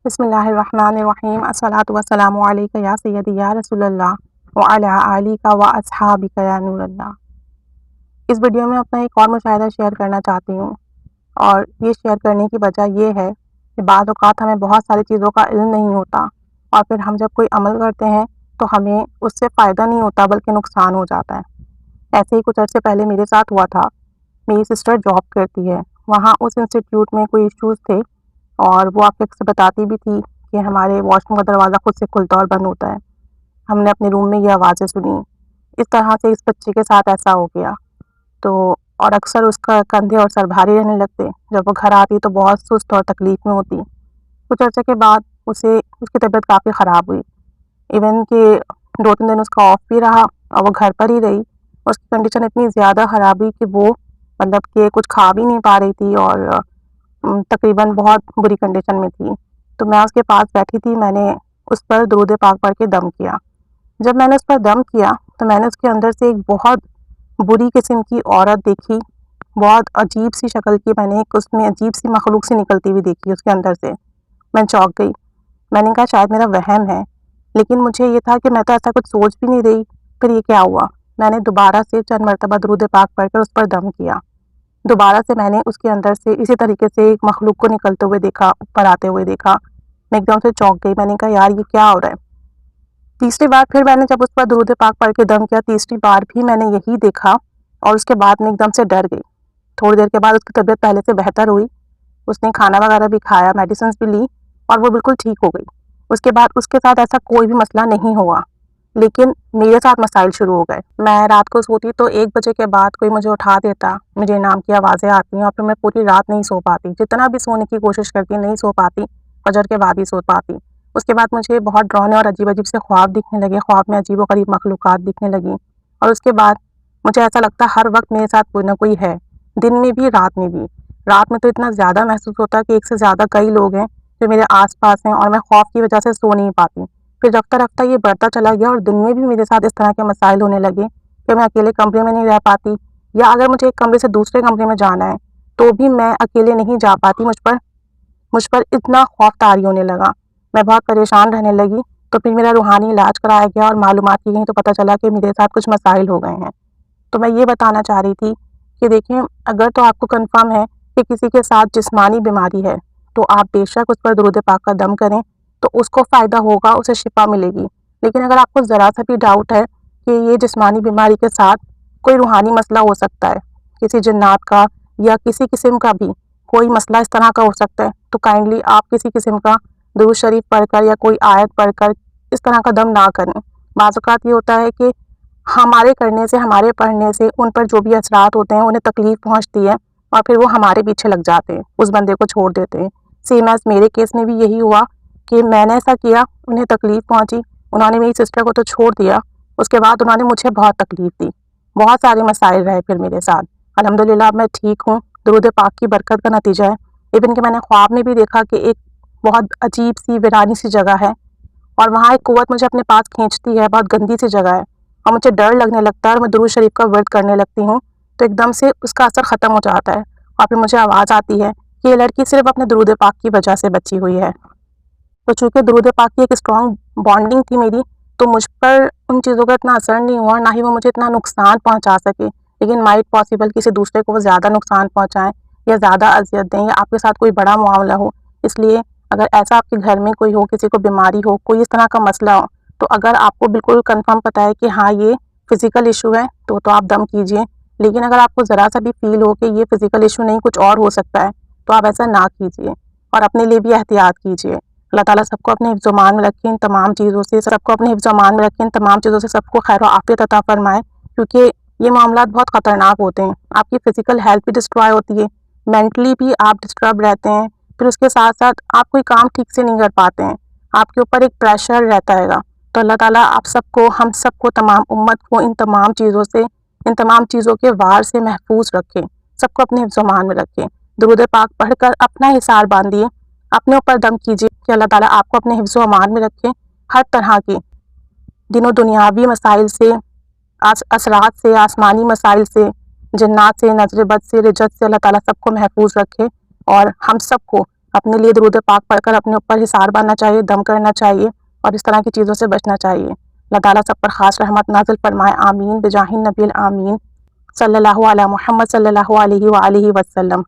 بسم اللہ الرحمن الرحیم، الصلاۃ والسلام علیک یا سیدی یا رسول اللہ وعلی آلک و اصحابک یا نور اللہ۔ اس ویڈیو میں اپنا ایک اور مشاہدہ شیئر کرنا چاہتی ہوں، اور یہ شیئر کرنے کی وجہ یہ ہے کہ بعض اوقات ہمیں بہت ساری چیزوں کا علم نہیں ہوتا، اور پھر ہم جب کوئی عمل کرتے ہیں تو ہمیں اس سے فائدہ نہیں ہوتا بلکہ نقصان ہو جاتا ہے۔ ایسے ہی کچھ عرصے پہلے میرے ساتھ ہوا تھا۔ میری سسٹر جاب کرتی ہے، وہاں اس انسٹیٹیوٹ میں کوئی ایشوز تھے، اور وہ آپ سے بتاتی بھی تھی کہ ہمارے واش روم کا دروازہ خود سے کھلتا اور بند ہوتا ہے۔ ہم نے اپنے روم میں یہ آوازیں سنی، اس طرح سے اس بچے کے ساتھ ایسا ہو گیا تو، اور اکثر اس کا کندھے اور سر بھاری رہنے لگتے، جب وہ گھر آتی تو بہت سست اور تکلیف میں ہوتی۔ کچھ عرصے کے بعد اس کی طبیعت کافی خراب ہوئی، ایون کہ 2-3 دن اس کا آف بھی رہا اور وہ گھر پر ہی رہی۔ اس کی کنڈیشن اتنی زیادہ خراب ہوئی کہ وہ مطلب کہ کچھ کھا بھی نہیں پا رہی تھی، اور تقریباً بہت بری کنڈیشن میں تھی۔ تو میں اس کے پاس بیٹھی تھی، میں نے اس پر درود پاک پڑھ کے دم کیا۔ جب میں نے اس پر دم کیا تو میں نے اس کے اندر سے ایک بہت بری قسم کی عورت دیکھی، بہت عجیب سی شکل کی، میں نے ایک اس میں عجیب سی مخلوق سی نکلتی ہوئی دیکھی اس کے اندر سے۔ میں چونک گئی، میں نے کہا شاید میرا وہم ہے، لیکن مجھے یہ تھا کہ میں تو ایسا کچھ سوچ بھی نہیں رہی۔ پھر یہ کیا ہوا، میں نے دوبارہ سے چند مرتبہ درود پاک پڑھ کر اس پر دم کیا۔ دوبارہ سے میں نے اس کے اندر سے اسی طریقے سے ایک مخلوق کو نکلتے ہوئے دیکھا، اوپر آتے ہوئے دیکھا۔ میں ایک دم سے چونک گئی، میں نے کہا یار یہ کیا ہو رہا ہے۔ تیسری بار پھر میں نے جب اس پر درود پاک پڑھ کے دم کیا، تیسری بار بھی میں نے یہی دیکھا، اور اس کے بعد میں ایک دم سے ڈر گئی۔ تھوڑی دیر کے بعد اس کی طبیعت پہلے سے بہتر ہوئی، اس نے کھانا وغیرہ بھی کھایا، میڈیسنز بھی لی، اور وہ بالکل ٹھیک ہو گئی۔ اس کے بعد اس کے ساتھ ایسا کوئی بھی مسئلہ نہیں ہوا، لیکن میرے ساتھ مسائل شروع ہو گئے۔ میں رات کو سوتی تو 1 بجے کے بعد کوئی مجھے اٹھا دیتا، مجھے نام کی آوازیں آتی ہیں، اور پھر میں پوری رات نہیں سو پاتی، جتنا بھی سونے کی کوشش کرتی نہیں سو پاتی، فجر کے بعد ہی سو پاتی۔ اس کے بعد مجھے بہت ڈراؤنے اور عجیب عجیب سے خواب دکھنے لگے، خواب میں عجیب و غریب مخلوقات دکھنے لگیں، اور اس کے بعد مجھے ایسا لگتا ہر وقت میرے ساتھ کوئی نہ کوئی ہے، دن میں بھی رات میں بھی۔ رات میں تو اتنا زیادہ محسوس ہوتا کہ ایک سے زیادہ کئی لوگ ہیں جو میرے آس پاس ہیں، اور میں خوف کی وجہ سے سو نہیں پاتی۔ پھر رفتہ رفتہ یہ بڑھتا چلا گیا، اور دن میں بھی میرے ساتھ اس طرح کے مسائل ہونے لگے کہ میں اکیلے کمرے میں نہیں رہ پاتی، یا اگر مجھے ایک کمرے سے دوسرے کمرے میں جانا ہے تو بھی میں اکیلے نہیں جا پاتی۔ مجھ پر اتنا خوف طاری ہونے لگا، میں بہت پریشان رہنے لگی۔ تو پھر میرا روحانی علاج کرایا گیا اور معلومات کی گئیں تو پتہ چلا کہ میرے ساتھ کچھ مسائل ہو گئے ہیں۔ تو میں یہ بتانا چاہ رہی تھی کہ دیکھیں، اگر تو آپ کو کنفرم ہے کہ کسی کے ساتھ جسمانی بیماری ہے تو آپ بے شک اس پر درود پاک کا دم کریں، تو اس کو فائدہ ہوگا، اسے شفا ملے گی۔ لیکن اگر آپ کو ذرا سا بھی ڈاؤٹ ہے کہ یہ جسمانی بیماری کے ساتھ کوئی روحانی مسئلہ ہو سکتا ہے، کسی جنات کا یا کسی قسم کا بھی کوئی مسئلہ اس طرح کا ہو سکتا ہے، تو کائنڈلی آپ کسی قسم کا درود شریف پڑھ کر یا کوئی آیت پڑھ کر اس طرح کا دم نہ کریں۔ بعض اوقات یہ ہوتا ہے کہ ہمارے کرنے سے، ہمارے پڑھنے سے ان پر جو بھی اثرات ہوتے ہیں انہیں تکلیف پہنچتی ہے، اور پھر وہ ہمارے پیچھے لگ جاتے ہیں، اس بندے کو چھوڑ دیتے ہیں۔ سیم ایز میرے کیس میں بھی یہی ہوا کہ میں نے ایسا کیا، انہیں تکلیف پہنچی، انہوں نے میری سسٹر کو تو چھوڑ دیا، اس کے بعد انہوں نے مجھے بہت تکلیف دی، بہت سارے مسائل رہے پھر میرے ساتھ۔ الحمدللہ اب میں ٹھیک ہوں، درود پاک کی برکت کا نتیجہ ہے۔ ایون کہ میں نے خواب میں بھی دیکھا کہ ایک بہت عجیب سی ویرانی سی جگہ ہے، اور وہاں ایک قوت مجھے اپنے پاس کھینچتی ہے، بہت گندی سی جگہ ہے، اور مجھے ڈر لگنے لگتا ہے، اور میں درود شریف کا ورد کرنے لگتی ہوں تو ایک دم سے اس کا اثر ختم ہو جاتا ہے، اور پھر مجھے آواز آتی ہے کہ یہ لڑکی صرف اپنے درود پاک کی وجہ سے بچی ہوئی ہے۔ تو چونکہ درود پاک کی ایک اسٹرانگ بانڈنگ تھی میری، تو مجھ پر ان چیزوں کا اتنا اثر نہیں ہوا، نہ ہی وہ مجھے اتنا نقصان پہنچا سکے۔ لیکن مائٹ پاسبل کسی دوسرے کو وہ زیادہ نقصان پہنچائیں یا زیادہ اذیت دیں، یا آپ کے ساتھ کوئی بڑا معاملہ ہو۔ اس لیے اگر ایسا آپ کے گھر میں کوئی ہو، کسی کو بیماری ہو، کوئی اس طرح کا مسئلہ ہو، تو اگر آپ کو بالکل کنفرم پتہ ہے کہ ہاں یہ فزیکل ایشو ہے تو آپ دم کیجئے۔ لیکن اگر آپ کو ذرا سا بھی فیل ہو کہ یہ فزیکل ایشو نہیں، کچھ اور ہو سکتا ہے، تو آپ ایسا نہ کیجئے، اور اپنے لیے بھی احتیاط کیجئے۔ اللہ تعالیٰ سب کو اپنے حفظ و امان میں رکھیں، ان تمام چیزوں سے سب کو اپنے حفظ و امان میں رکھیں، ان تمام چیزوں سے سب کو خیر و عافیت عطا فرمائے، کیونکہ یہ معاملات بہت خطرناک ہوتے ہیں۔ آپ کی فزیکل ہیلتھ بھی ڈسٹرائے ہوتی ہے، مینٹلی بھی آپ ڈسٹرب رہتے ہیں، پھر اس کے ساتھ ساتھ آپ کوئی کام ٹھیک سے نہیں کر پاتے ہیں، آپ کے اوپر ایک پریشر رہتا ہے گا۔ تو اللہ تعالیٰ آپ سب کو، ہم سب کو، تمام امت کو ان تمام چیزوں سے، ان تمام چیزوں کے وار سے محفوظ رکھیں، سب کو اپنے حفظ و امان میں رکھیں۔ درود پاک پڑھ کر اپنا حصار باندھیے، اپنے اوپر دم کیجیے کہ اللہ تعالیٰ آپ کو اپنے حفظ و امان میں رکھیں، ہر طرح کے دین و دنیاوی مسائل سے، اثرات سے، آسمانی مسائل سے، جنات سے، نظر بد سے، رجت سے، اللہ تعالیٰ سب کو محفوظ رکھے، اور ہم سب کو اپنے لیے درود پاک پڑھ کر اپنے اوپر حصار باندھنا چاہیے، دم کرنا چاہیے اور اس طرح کی چیزوں سے بچنا چاہیے۔ اللہ تعالیٰ سب پر خاص رحمت نازل فرمائے، آمین بجاہ النبی الآمین، صلی اللہ علیہ محمد صلی اللہ علیہ وآلہ وسلم۔